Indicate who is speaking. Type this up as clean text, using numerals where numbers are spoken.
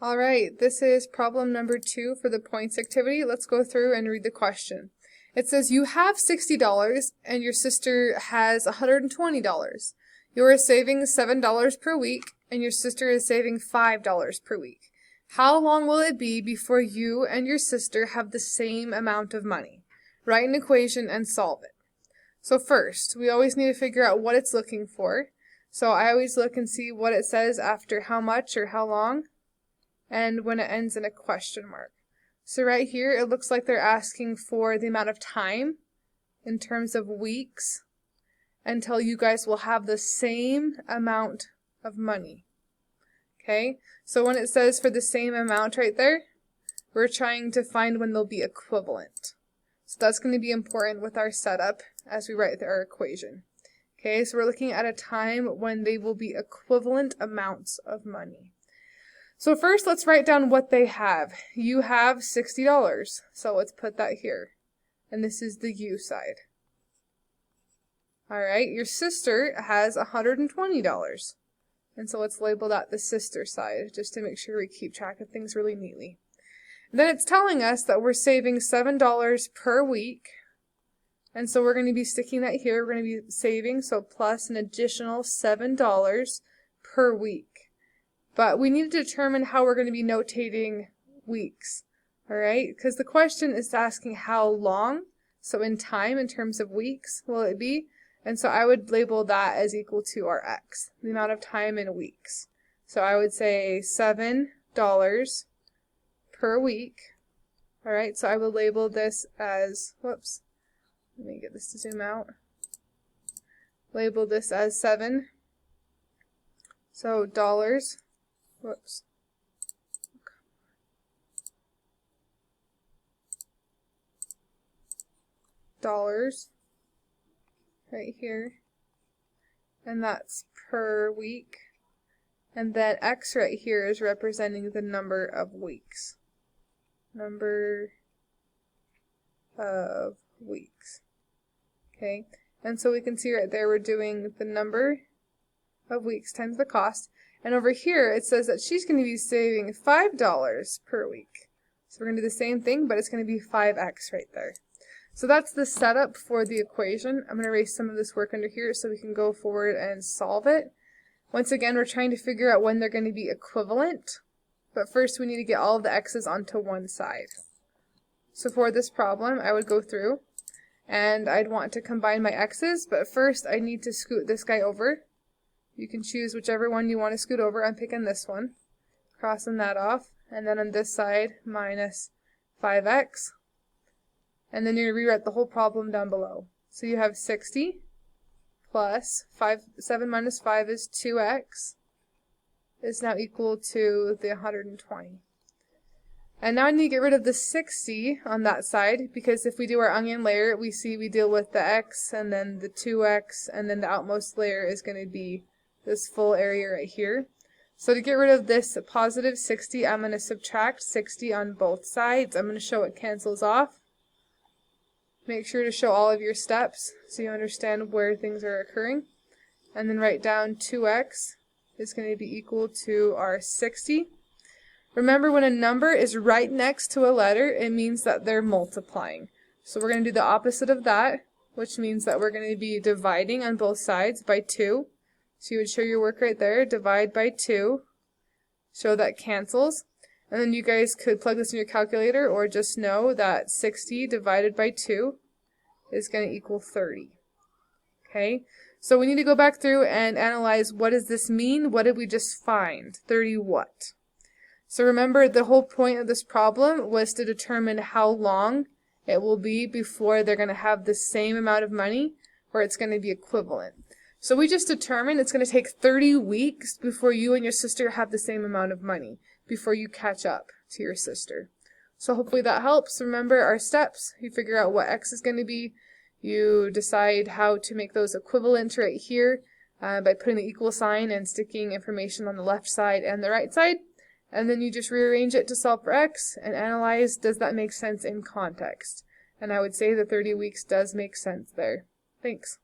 Speaker 1: Alright, this is problem number 2 for the points activity. Let's go through and read the question. It says you have $60 and your sister has $120. You are saving $7 per week and your sister is saving $5 per week. How long will it be before you and your sister have the same amount of money? Write an equation and solve it. So first, we always need to figure out what it's looking for. So I always look and see what it says after how much or how long, and when it ends in a question mark. So right here, it looks like they're asking for the amount of time in terms of weeks until you guys will have the same amount of money. Okay, so when it says for the same amount right there, we're trying to find when they'll be equivalent. So that's going to be important with our setup as we write our equation. Okay, so we're looking at a time when they will be equivalent amounts of money. So first, let's write down what they have. You have $60, so let's put that here. And this is the you side. Alright, your sister has $120. And so let's label that the sister side, just to make sure we keep track of things really neatly. And then it's telling us that we're saving $7 per week. And so we're going to be sticking that here. We're going to be saving, so plus an additional $7 per week. But we need to determine how we're going to be notating weeks, all right? Because the question is asking how long, so in time, in terms of weeks, will it be? And so I would label that as equal to our x, the amount of time in weeks. So I would say $7 per week, all right? So I would label this as, whoops, let me get this to zoom out. Label this as 7, so dollars. Whoops. Dollars right here, and that's per week, and then X right here is representing the number of weeks. Number of weeks. Okay, and so we can see right there we're doing the number of weeks times the cost. And over here, it says that she's going to be saving $5 per week. So we're going to do the same thing, but it's going to be 5x right there. So that's the setup for the equation. I'm going to erase some of this work under here so we can go forward and solve it. Once again, we're trying to figure out when they're going to be equivalent. But first, we need to get all of the x's onto one side. So for this problem, I would go through, and I'd want to combine my x's. But first, I need to scoot this guy over. You can choose whichever one you want to scoot over. I'm picking this one. Crossing that off. And then on this side, minus 5x. And then you're going to rewrite the whole problem down below. So you have 60 plus 7 minus 5 is 2x. Is now equal to the 120. And now I need to get rid of the 60 on that side, because if we do our onion layer, we see we deal with the x and then the 2x, and then the outmost layer is going to be this full area right here. So to get rid of this positive 60, I'm going to subtract 60 on both sides. I'm going to show it cancels off. Make sure to show all of your steps so you understand where things are occurring. And then write down 2x is going to be equal to our 60. Remember, when a number is right next to a letter, it means that they're multiplying. So we're going to do the opposite of that, which means that we're going to be dividing on both sides by 2. So you would show your work right there, divide by 2, show that cancels, and then you guys could plug this in your calculator or just know that 60 divided by 2 is going to equal 30. Okay, so we need to go back through and analyze, what does this mean? What did we just find? 30 what? So remember, the whole point of this problem was to determine how long it will be before they're going to have the same amount of money, or it's going to be equivalent. So we just determined it's going to take 30 weeks before you and your sister have the same amount of money, before you catch up to your sister. So hopefully that helps. Remember our steps. You figure out what x is going to be. You decide how to make those equivalent right here by putting the equal sign and sticking information on the left side and the right side. And then you just rearrange it to solve for x and analyze, does that make sense in context? And I would say the 30 weeks does make sense there. Thanks.